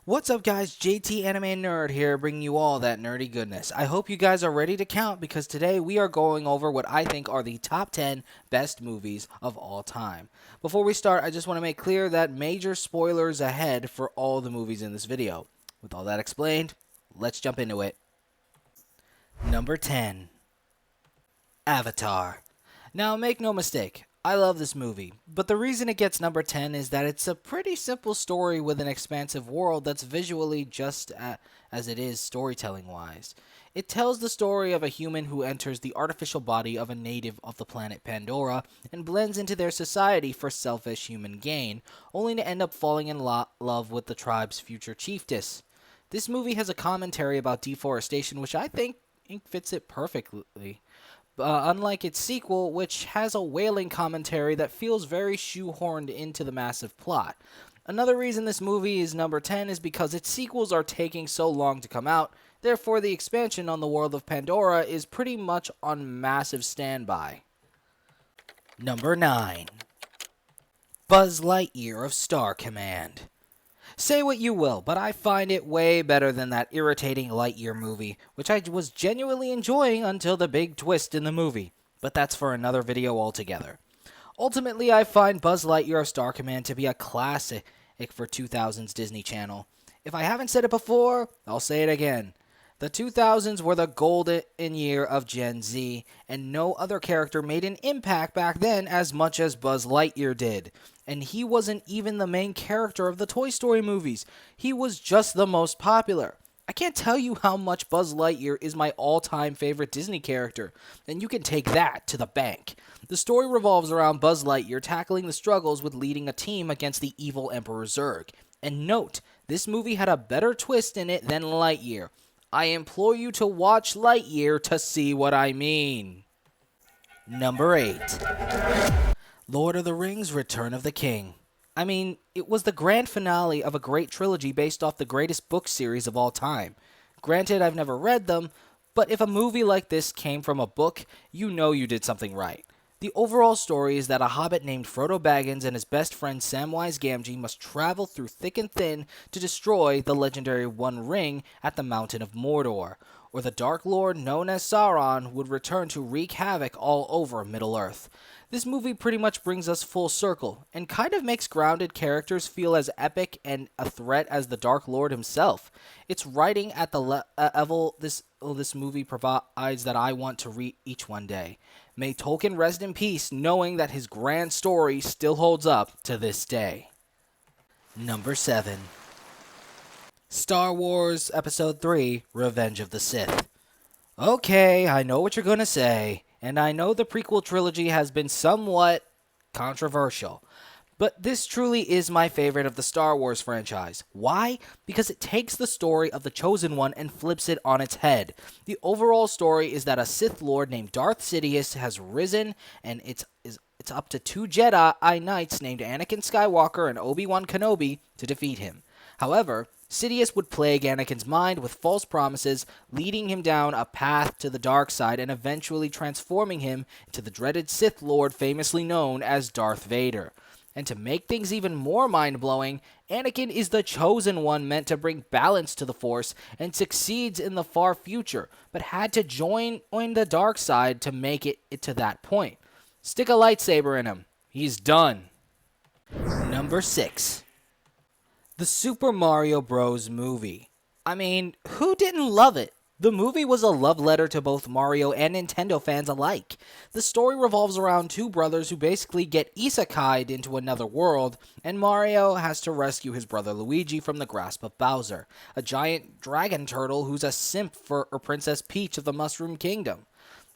What's up guys, JT Anime Nerd here bringing you all that nerdy goodness. I hope you guys are ready to count because today we are going over what I think are the top 10 best movies of all time. Before we start, I just want to make clear that major spoilers ahead for all the movies in this video. With all that explained, let's jump into it. Number 10. Avatar. Now make no mistake, I love this movie, but the reason it gets number 10 is that it's a pretty simple story with an expansive world that's visually just as it is storytelling-wise. It tells the story of a human who enters the artificial body of a native of the planet Pandora and blends into their society for selfish human gain, only to end up falling in love with the tribe's future chiefess. This movie has a commentary about deforestation which I think fits it perfectly. Unlike its sequel, which has a whaling commentary that feels very shoehorned into the massive plot. Another reason this movie is number 10 is because its sequels are taking so long to come out, therefore the expansion on the world of Pandora is pretty much on massive standby. Number 9. Buzz Lightyear of Star Command. Say what you will, but I find it way better than that irritating Lightyear movie, which I was genuinely enjoying until the big twist in the movie. But that's for another video altogether. Ultimately, I find Buzz Lightyear of Star Command to be a classic for 2000s Disney Channel. If I haven't said it before, I'll say it again. The 2000s were the golden year of Gen Z, and no other character made an impact back then as much as Buzz Lightyear did. And he wasn't even the main character of the Toy Story movies. He was just the most popular. I can't tell you how much Buzz Lightyear is my all-time favorite Disney character, and you can take that to the bank. The story revolves around Buzz Lightyear tackling the struggles with leading a team against the evil Emperor Zurg. And note, this movie had a better twist in it than Lightyear. I implore you to watch Lightyear to see what I mean. Number 8. Lord of the Rings: Return of the King. I mean, it was the grand finale of a great trilogy based off the greatest book series of all time. Granted, I've never read them, but if a movie like this came from a book, you know you did something right. The overall story is that a hobbit named Frodo Baggins and his best friend Samwise Gamgee must travel through thick and thin to destroy the legendary One Ring at the Mountain of Mordor, or the Dark Lord known as Sauron would return to wreak havoc all over Middle-earth. This movie pretty much brings us full circle, and kind of makes grounded characters feel as epic and a threat as the Dark Lord himself. It's writing at the level this movie provides that I want to reach one day. May Tolkien rest in peace, knowing that his grand story still holds up to this day. Number 7. Star Wars Episode 3: Revenge of the Sith. Okay, I know what you're gonna say, and I know the prequel trilogy has been somewhat controversial. But this truly is my favorite of the Star Wars franchise. Why? Because it takes the story of the Chosen One and flips it on its head. The overall story is that a Sith Lord named Darth Sidious has risen, and it's up to 2 Jedi Knights named Anakin Skywalker and Obi-Wan Kenobi to defeat him. However, Sidious would plague Anakin's mind with false promises, leading him down a path to the dark side and eventually transforming him into the dreaded Sith Lord famously known as Darth Vader. And to make things even more mind-blowing, Anakin is the Chosen One meant to bring balance to the Force and succeeds in the far future, but had to join the dark side to make it to that point. Stick a lightsaber in him. He's done. Number 6. The Super Mario Bros. Movie. I mean, who didn't love it? The movie was a love letter to both Mario and Nintendo fans alike. The story revolves around 2 brothers who basically get isekai'd into another world, and Mario has to rescue his brother Luigi from the grasp of Bowser, a giant dragon turtle who's a simp for Princess Peach of the Mushroom Kingdom.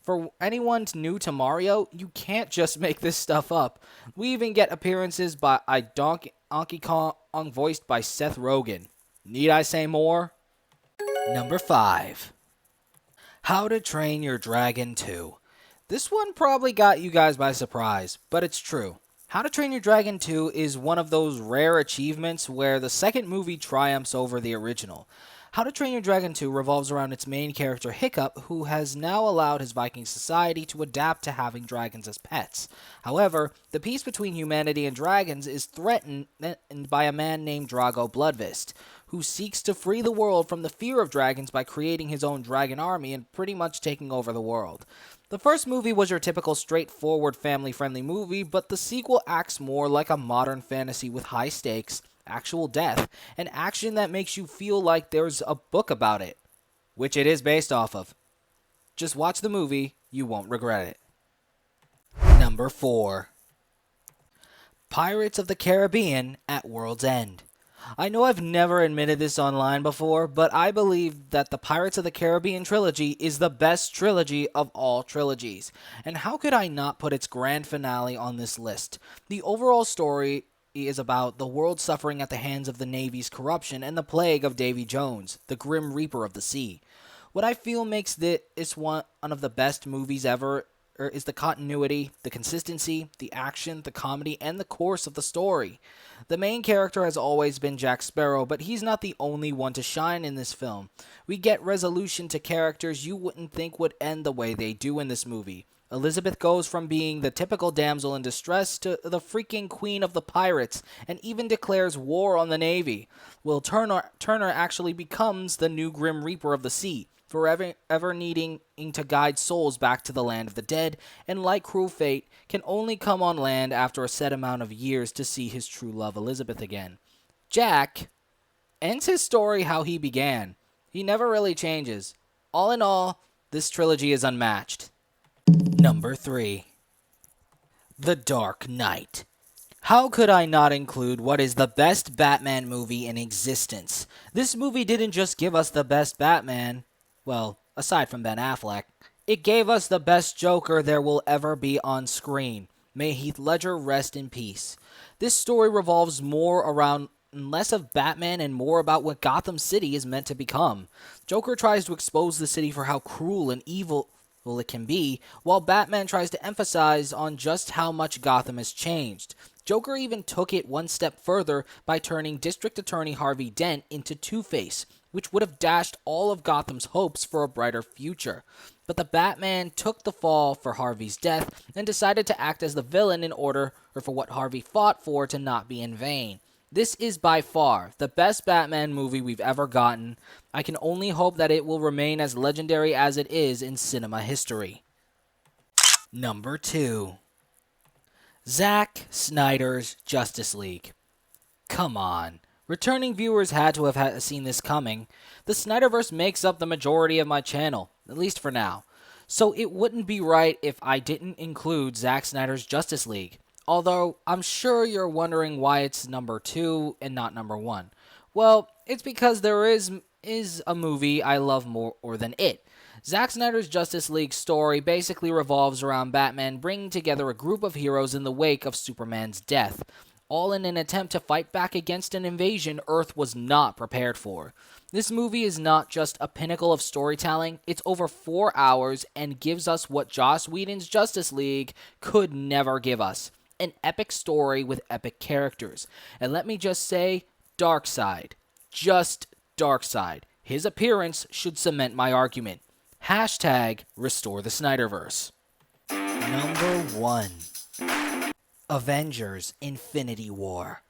For anyone new to Mario, you can't just make this stuff up. We even get appearances by Donkey Kong voiced by Seth Rogen. Need I say more? Number 5. How to Train Your Dragon 2. This one probably got you guys by surprise, but it's true. How to Train Your Dragon 2 is one of those rare achievements where the second movie triumphs over the original. How to Train Your Dragon 2 revolves around its main character Hiccup, who has now allowed his Viking society to adapt to having dragons as pets. However, the peace between humanity and dragons is threatened by a man named Drago Bloodfist, who seeks to free the world from the fear of dragons by creating his own dragon army and pretty much taking over the world. The first movie was your typical straightforward family-friendly movie, but the sequel acts more like a modern fantasy with high stakes, actual death, and action that makes you feel like there's a book about it, which it is based off of. Just watch the movie, you won't regret it. Number 4. Pirates of the Caribbean at World's End. I know I've never admitted this online before, but I believe that the Pirates of the Caribbean trilogy is the best trilogy of all trilogies. And how could I not put its grand finale on this list? The overall story is about the world suffering at the hands of the Navy's corruption and the plague of Davy Jones, the Grim Reaper of the sea. What I feel makes this one of the best movies ever is the continuity, the consistency, the action, the comedy, and the course of the story. The main character has always been Jack Sparrow, but he's not the only one to shine in this film. We get resolution to characters you wouldn't think would end the way they do in this movie. Elizabeth goes from being the typical damsel in distress to the freaking queen of the pirates, and even declares war on the Navy. Will Turner actually becomes the new Grim Reaper of the sea, forever ever needing to guide souls back to the land of the dead, and like cruel fate, can only come on land after a set amount of years to see his true love Elizabeth again. Jack ends his story how he began. He never really changes. All in all, this trilogy is unmatched. Number 3. The Dark Knight. How could I not include what is the best Batman movie in existence? This movie didn't just give us the best Batman, well, aside from Ben Affleck, it gave us the best Joker there will ever be on screen. May Heath Ledger rest in peace. This story revolves more around less of Batman and more about what Gotham City is meant to become. Joker tries to expose the city for how cruel and evil it can be, while Batman tries to emphasize on just how much Gotham has changed. Joker even took it one step further by turning District Attorney Harvey Dent into Two-Face, which would have dashed all of Gotham's hopes for a brighter future. But the Batman took the fall for Harvey's death and decided to act as the villain in order for what Harvey fought for to not be in vain. This is by far the best Batman movie we've ever gotten. I can only hope that it will remain as legendary as it is in cinema history. Number 2. Zack Snyder's Justice League. Come on. Returning viewers had to have seen this coming. The Snyderverse makes up the majority of my channel, at least for now. So it wouldn't be right if I didn't include Zack Snyder's Justice League. Although, I'm sure you're wondering why it's number 2 and not number 1. Well, it's because there is a movie I love more than it. Zack Snyder's Justice League story basically revolves around Batman bringing together a group of heroes in the wake of Superman's death, all in an attempt to fight back against an invasion Earth was not prepared for. This movie is not just a pinnacle of storytelling, it's over 4 hours and gives us what Joss Whedon's Justice League could never give us. An epic story with epic characters. And let me just say, Darkseid. Just Darkseid. His appearance should cement my argument. Hashtag restore the Snyderverse. Number 1. Avengers Infinity War.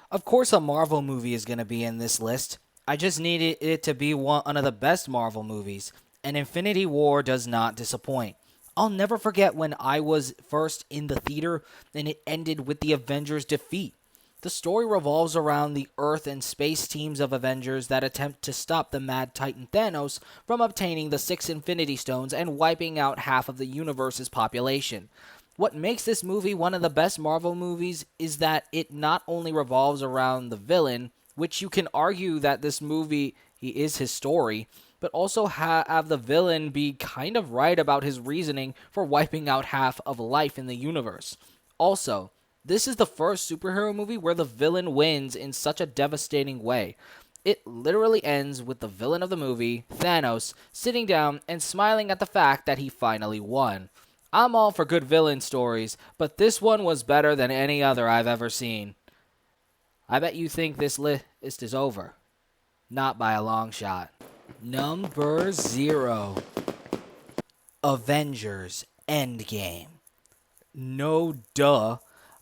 Of course a Marvel movie is going to be in this list. I just needed it to be one of the best Marvel movies. And Infinity War does not disappoint. I'll never forget when I was first in the theater and it ended with the Avengers' defeat. The story revolves around the Earth and space teams of Avengers that attempt to stop the Mad Titan Thanos from obtaining the 6 Infinity Stones and wiping out half of the universe's population. What makes this movie one of the best Marvel movies is that it not only revolves around the villain, which you can argue that this movie is his story, but also have the villain be kind of right about his reasoning for wiping out half of life in the universe. Also, this is the first superhero movie where the villain wins in such a devastating way. It literally ends with the villain of the movie, Thanos, sitting down and smiling at the fact that he finally won. I'm all for good villain stories, but this one was better than any other I've ever seen. I bet you think this list is over. Not by a long shot. Number 0. Avengers Endgame. No duh.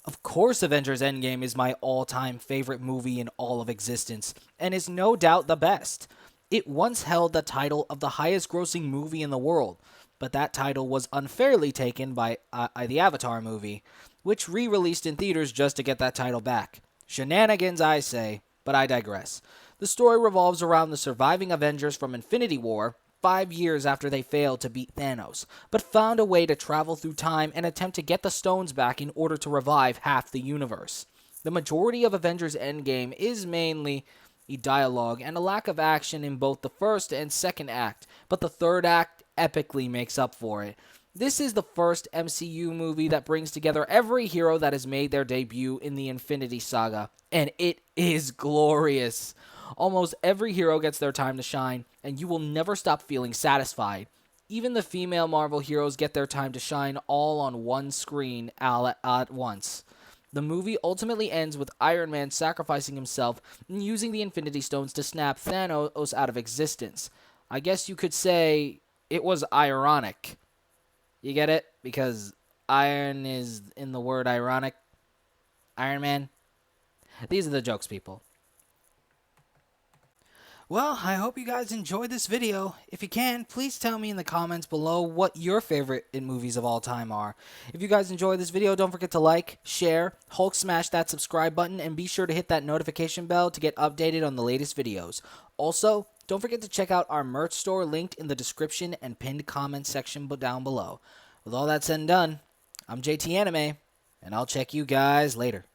Of course, Avengers Endgame is my all time favorite movie in all of existence, and is no doubt the best. It once held the title of the highest grossing movie in the world, but that title was unfairly taken by the Avatar movie, which re released in theaters just to get that title back. Shenanigans, I say, but I digress. The story revolves around the surviving Avengers from Infinity War, 5 years after they failed to beat Thanos, but found a way to travel through time and attempt to get the stones back in order to revive half the universe. The majority of Avengers Endgame is mainly a dialogue and a lack of action in both the first and second act, but the third act epically makes up for it. This is the first MCU movie that brings together every hero that has made their debut in the Infinity Saga, and it is glorious. Almost every hero gets their time to shine, and you will never stop feeling satisfied. Even the female Marvel heroes get their time to shine all on one screen at once. The movie ultimately ends with Iron Man sacrificing himself and using the Infinity Stones to snap Thanos out of existence. I guess you could say it was ironic. You get it? Because iron is in the word ironic. Iron Man. These are the jokes, people. Well, I hope you guys enjoyed this video. If you can, please tell me in the comments below what your favorite movies of all time are. If you guys enjoyed this video, don't forget to like, share, Hulk smash that subscribe button, and be sure to hit that notification bell to get updated on the latest videos. Also, don't forget to check out our merch store linked in the description and pinned comment section down below. With all that said and done, I'm JT Anime, and I'll check you guys later.